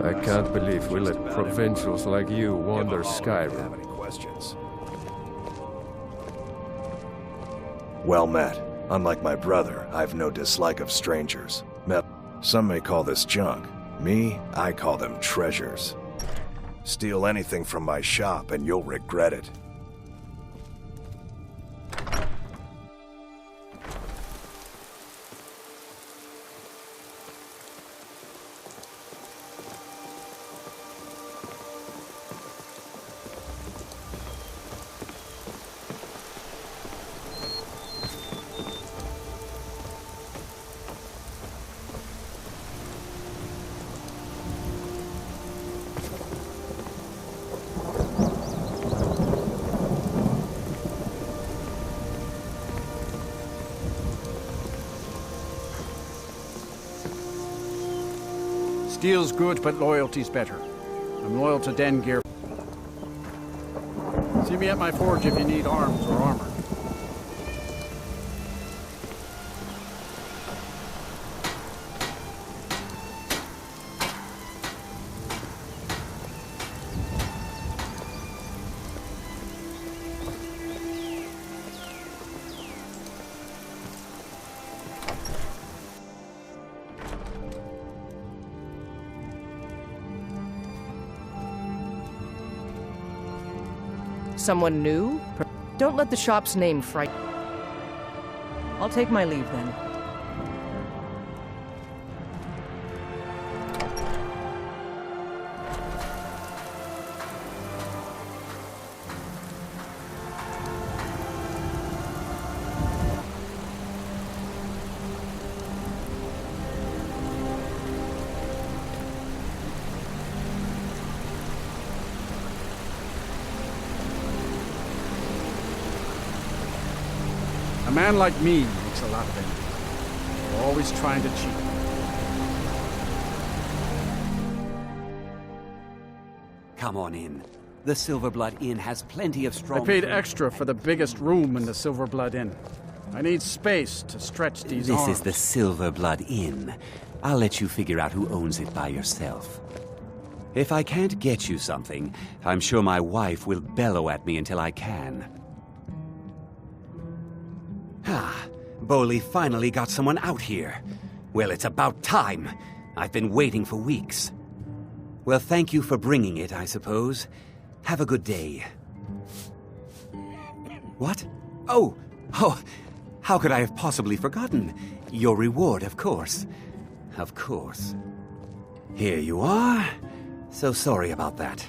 I can't believe we let provincials like you wander Skyrim. Well met. Unlike my brother, I've no dislike of strangers. Some may call this junk. Me, I call them treasures. Steal anything from my shop and you'll regret it. Steel's good, but loyalty's better. I'm loyal to Den Gear. See me at my forge if you need arms or armor. Someone new? Don't let the shop's name frighten. I'll take my leave then. A man like me makes a lot of enemies. Always trying to cheat. Come on in. The Silverblood Inn has plenty of strong... I paid extra for the biggest room in the Silverblood Inn. I need space to stretch these This arms. is the Silverblood Inn. I'll let you figure out who owns it by yourself. If I can't get you something, I'm sure my wife will bellow at me until I can. Ah, Boley finally got someone out here. Well, it's about time. I've been waiting for weeks. Well, thank you for bringing it, I suppose. Have a good day. What? Oh, how could I have possibly forgotten? Your reward, of course. Of course. Here you are. So sorry about that.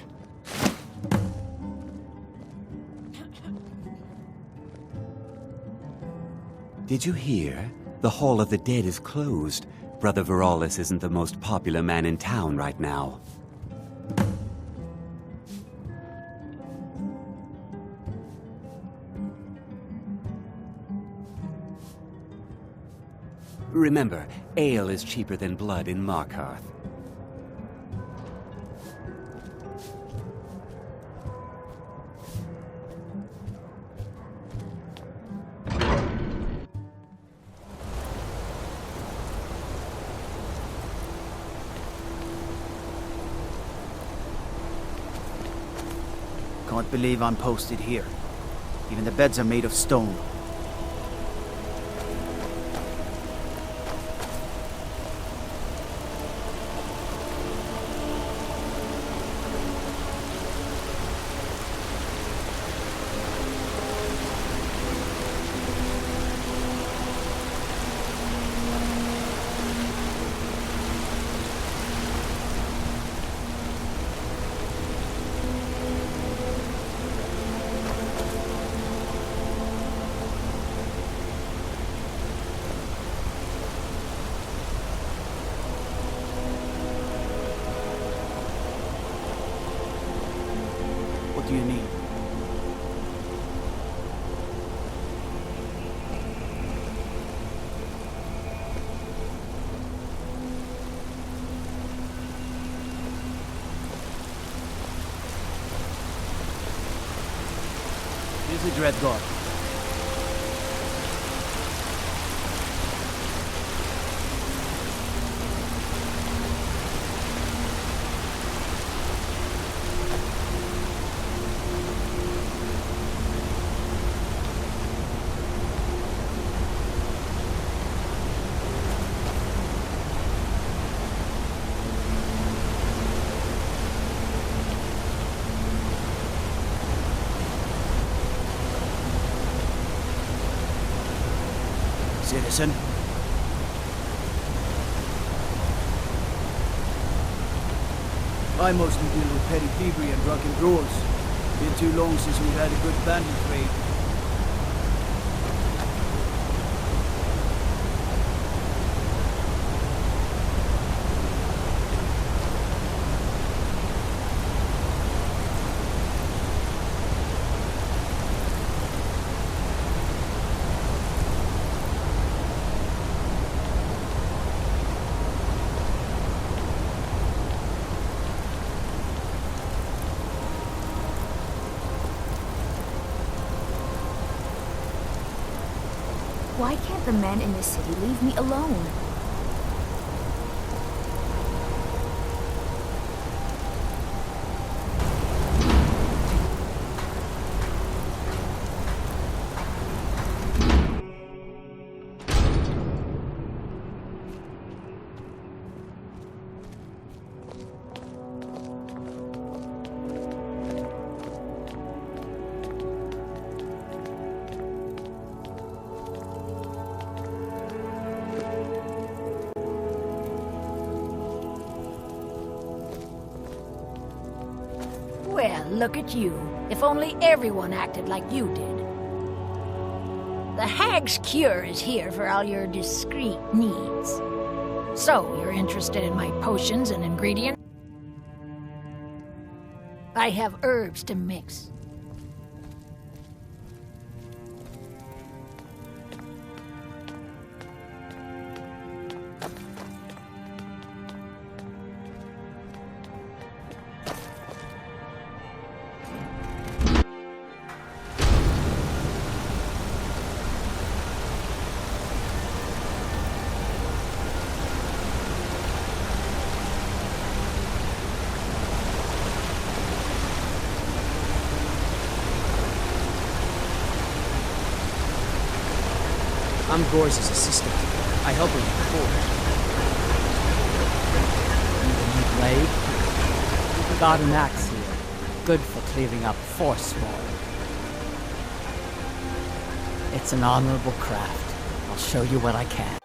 Did you hear? The Hall of the Dead is closed. Brother Veralis isn't the most popular man in town right now. Remember, ale is cheaper than blood in Markarth. Can't believe I'm posted here. Even the beds are made of stone. What do you need? Here's the Dread God. citizen. I mostly deal with petty thievery and drunken brawls. Been too long since we've had a good bandit raid. Why can't the men in this city leave me alone? Well, look at you. If only everyone acted like you did. The Hag's Cure is here for all your discreet needs. So, you're interested in my potions and ingredients? I have herbs to mix. I'm Gore's assistant. I help her with the forge. Need blade? Got an axe here. Good for clearing up force wall. It's an honorable craft. I'll show you what I can.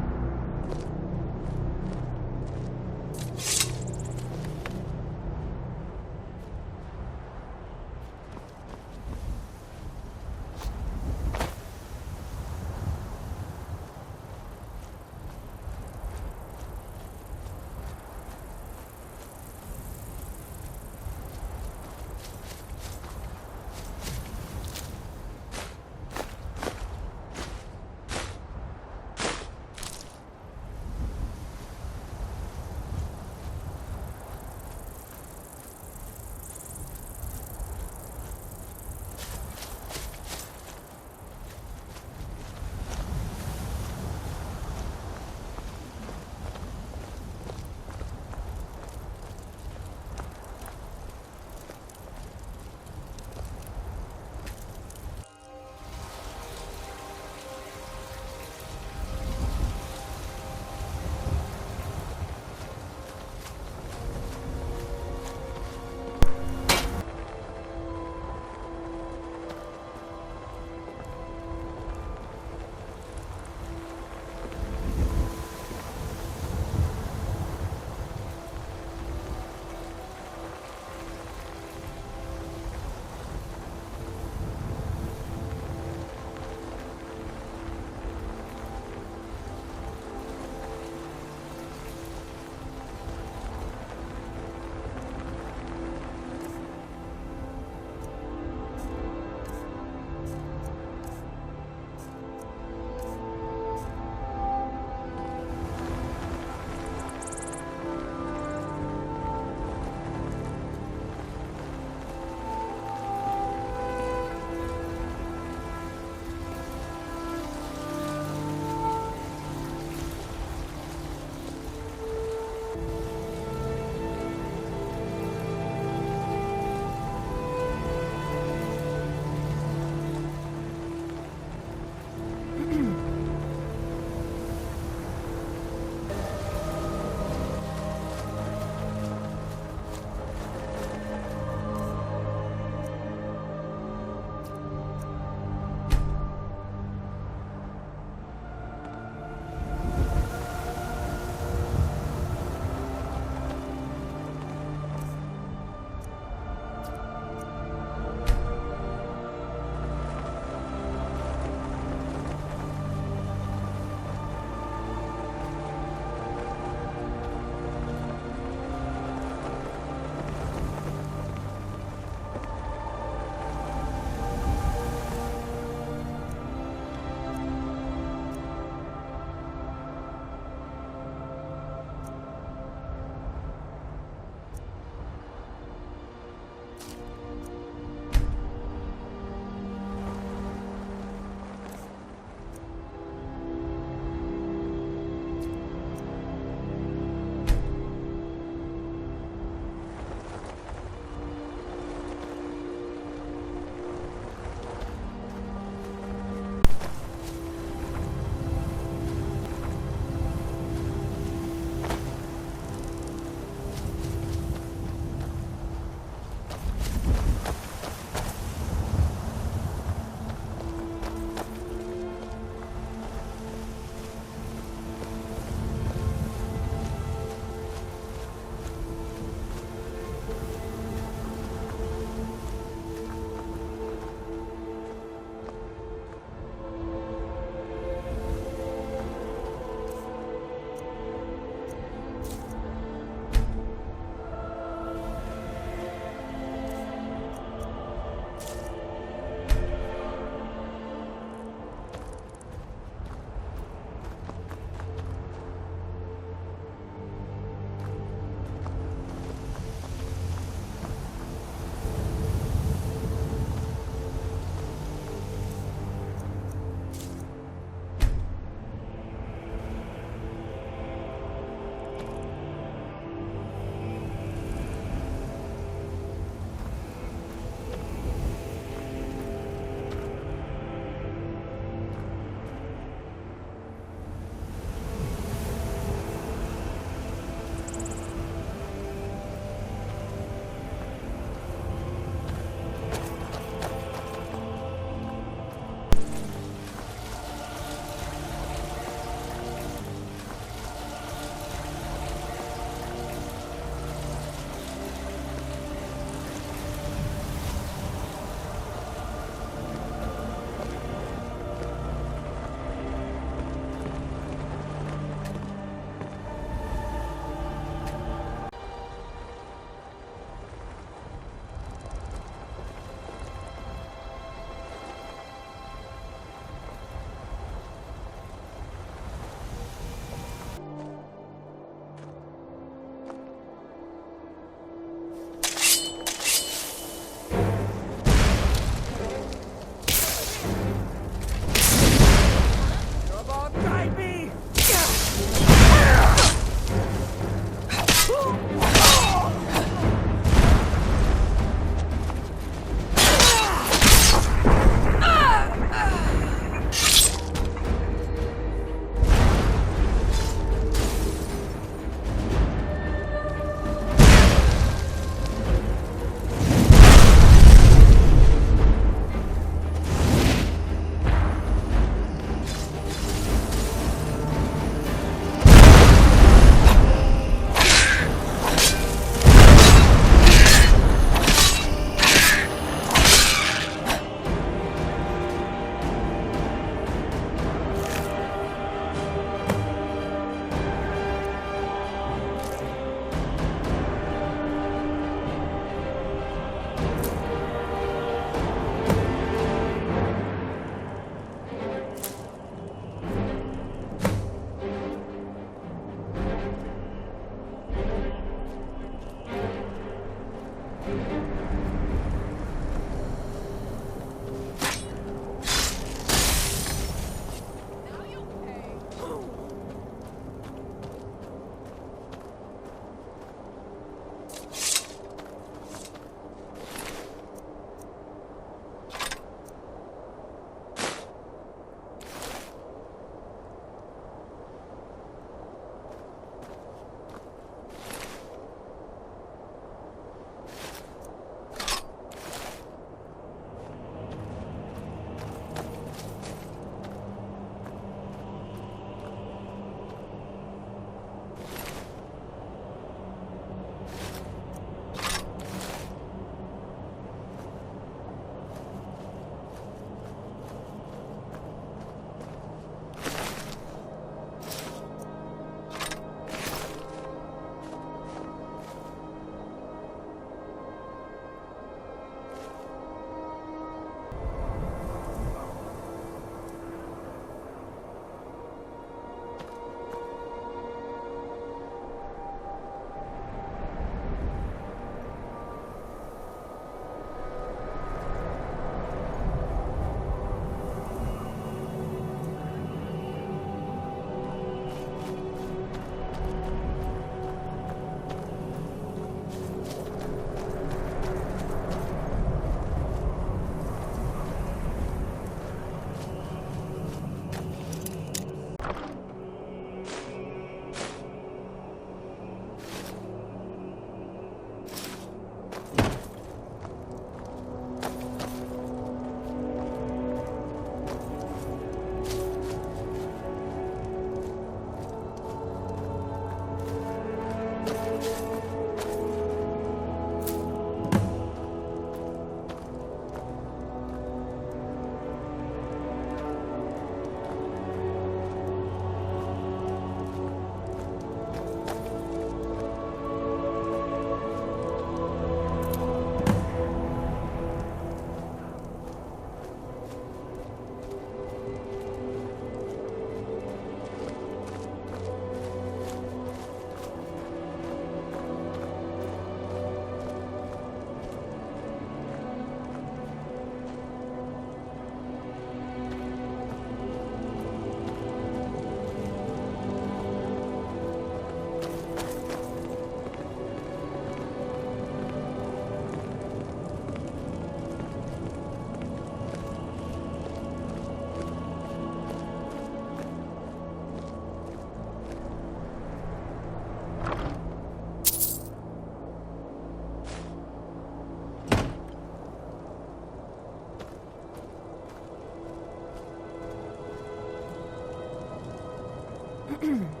Huh?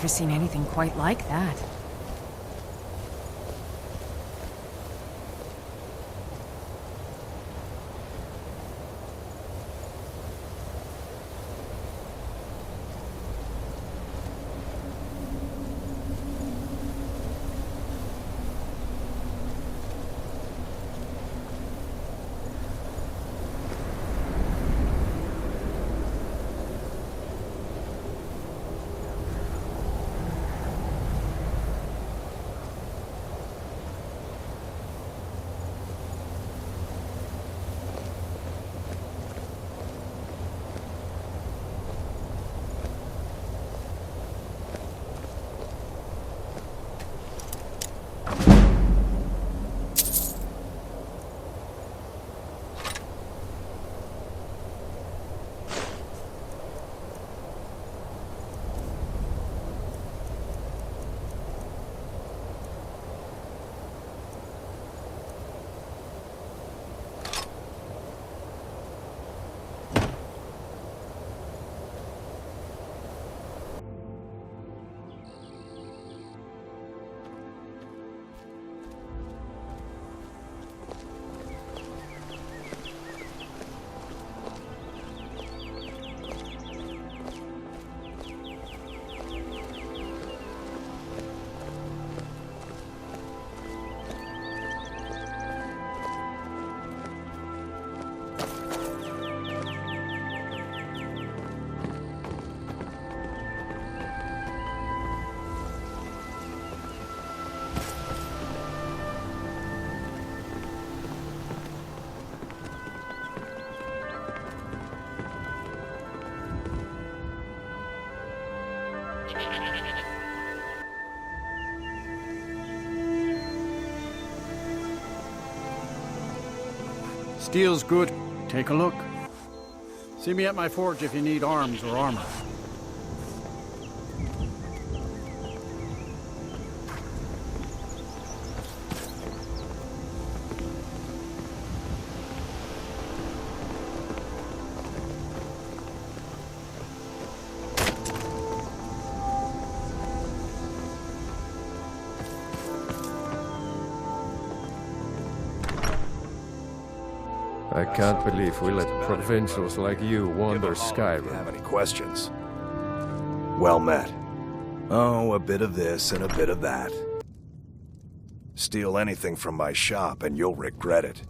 Never seen anything quite like that. Steel's good. Take a look. See me at my forge if you need arms or armor. I can't believe we let provincials like you wander Skyrim. Have any questions? Well met. Oh, a bit of this and a bit of that. Steal anything from my shop and you'll regret it.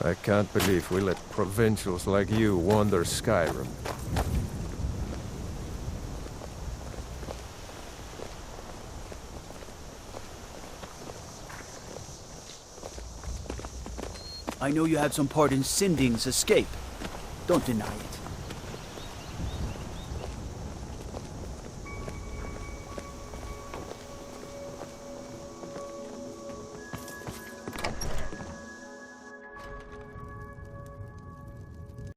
I can't believe we let provincials like you wander Skyrim. I know you had some part in Sinding's escape. Don't deny it.